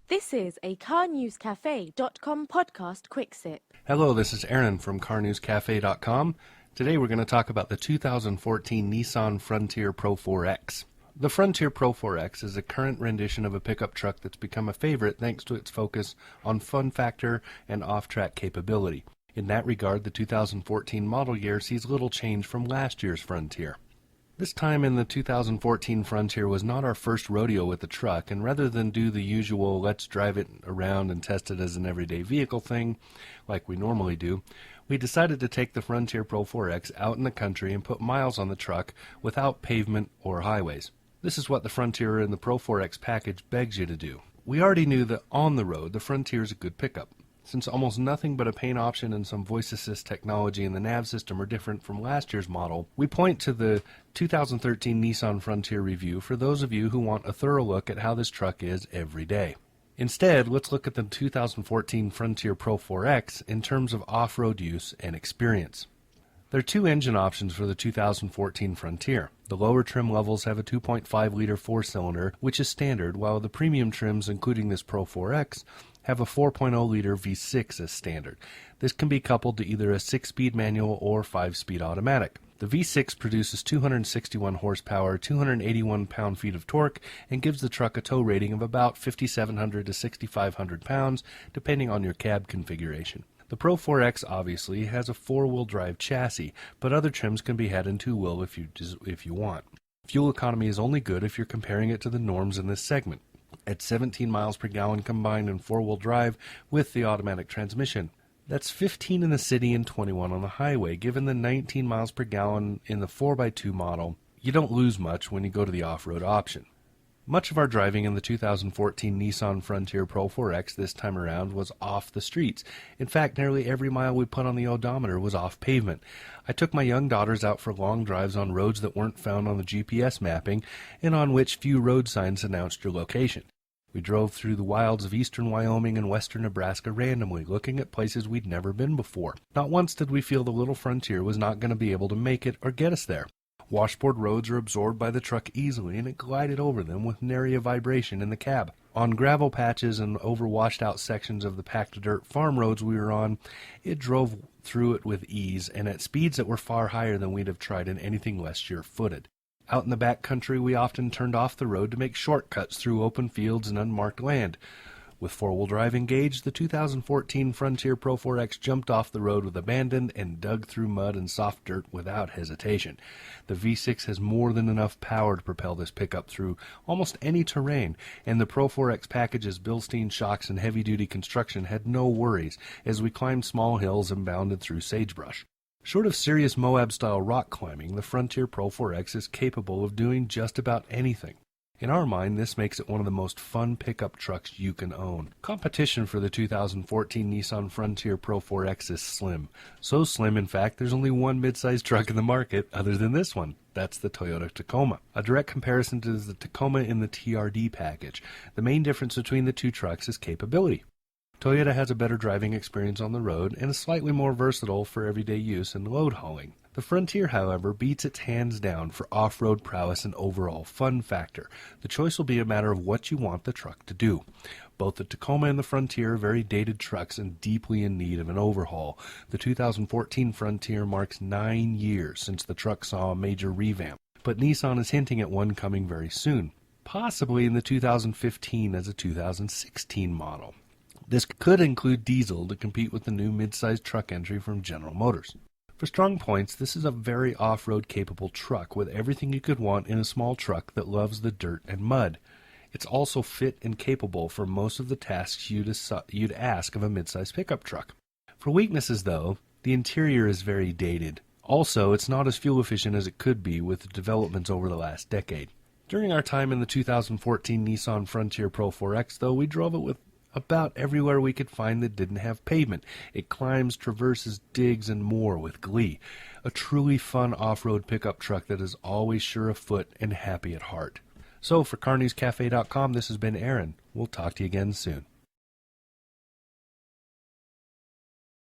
This is a CarNewsCafe.com podcast quick sip. Hello, this is Aaron from CarNewsCafe.com. Today we're going to talk about the 2014 Nissan Frontier Pro 4X. The Frontier Pro 4X is a current rendition of a pickup truck that's become a favorite thanks to its focus on fun factor and off-track capability. In that regard, the 2014 model year sees little change from last year's Frontier. This time in the 2014 Frontier was not our first rodeo with the truck, and rather than do the usual let's drive it around and test it as an everyday vehicle thing, like we normally do, we decided to take the Frontier Pro 4X out in the country and put miles on the truck without pavement or highways. This is what the Frontier and the Pro 4X package begs you to do. We already knew that on the road the Frontier is a good pickup. Since almost nothing but a paint option and some voice assist technology in the nav system are different from last year's model, we point to the 2013 Nissan Frontier review for those of you who want a thorough look at how this truck is every day. Instead, let's look at the 2014 Frontier Pro 4X in terms of off-road use and experience. There are two engine options for the 2014 Frontier. The lower trim levels have a 2.5-liter four-cylinder, which is standard, while the premium trims, including this Pro 4X, have a 4.0-liter V6 as standard. This can be coupled to either a 6-speed manual or 5-speed automatic. The V6 produces 261 horsepower, 281 pound-feet of torque, and gives the truck a tow rating of about 5,700 to 6,500 pounds, depending on your cab configuration. The Pro 4X obviously has a four-wheel drive chassis, but other trims can be had in two-wheel if you want. Fuel economy is only good if you're comparing it to the norms in this segment, at 17 miles per gallon combined in four-wheel drive with the automatic transmission. That's 15 in the city and 21 on the highway. Given the 19 miles per gallon in the 4x2 model, you don't lose much when you go to the off-road option. Much of our driving in the 2014 Nissan Frontier Pro 4X this time around was off the streets. In fact, nearly every mile we put on the odometer was off pavement. I took my young daughters out for long drives on roads that weren't found on the GPS mapping and on which few road signs announced your location. We drove through the wilds of eastern Wyoming and western Nebraska randomly, looking at places we'd never been before. Not once did we feel the little Frontier was not going to be able to make it or get us there. Washboard roads are absorbed by the truck easily, and it glided over them with nary a vibration in the cab. On gravel patches and over washed-out sections of the packed dirt farm roads we were on, it drove through it with ease, and at speeds that were far higher than we'd have tried in anything less sure-footed. Out in the back country, we often turned off the road to make shortcuts through open fields and unmarked land. With four-wheel drive engaged, the 2014 Frontier Pro 4X jumped off the road with abandon and dug through mud and soft dirt without hesitation. The V6 has more than enough power to propel this pickup through almost any terrain, and the Pro 4X package's Bilstein shocks and heavy-duty construction had no worries as we climbed small hills and bounded through sagebrush. Short of serious Moab-style rock climbing, the Frontier Pro 4X is capable of doing just about anything. In our mind, this makes it one of the most fun pickup trucks you can own. Competition for the 2014 Nissan Frontier Pro 4X is slim. So slim, in fact, there's only one mid-sized truck in the market other than this one. That's the Toyota Tacoma. A direct comparison to the Tacoma in the TRD package. The main difference between the two trucks is capability. Toyota has a better driving experience on the road and is slightly more versatile for everyday use and load hauling. The Frontier, however, beats its hands down for off-road prowess and overall fun factor. The choice will be a matter of what you want the truck to do. Both the Tacoma and the Frontier are very dated trucks and deeply in need of an overhaul. The 2014 Frontier marks 9 years since the truck saw a major revamp, but Nissan is hinting at one coming very soon, possibly in the 2015 as a 2016 model. This could include diesel to compete with the new mid-sized truck entry from General Motors. For strong points, this is a very off-road capable truck with everything you could want in a small truck that loves the dirt and mud. It's also fit and capable for most of the tasks you'd ask of a mid-sized pickup truck. For weaknesses, though, the interior is very dated. Also, it's not as fuel efficient as it could be with the developments over the last decade. During our time in the 2014 Nissan Frontier Pro 4X, though, we drove it with about everywhere we could find that didn't have pavement. It climbs, traverses, digs, and more with glee. A truly fun off-road pickup truck that is always sure of foot and happy at heart. So for CarNewsCafe.com, this has been Aaron. We'll talk to you again soon.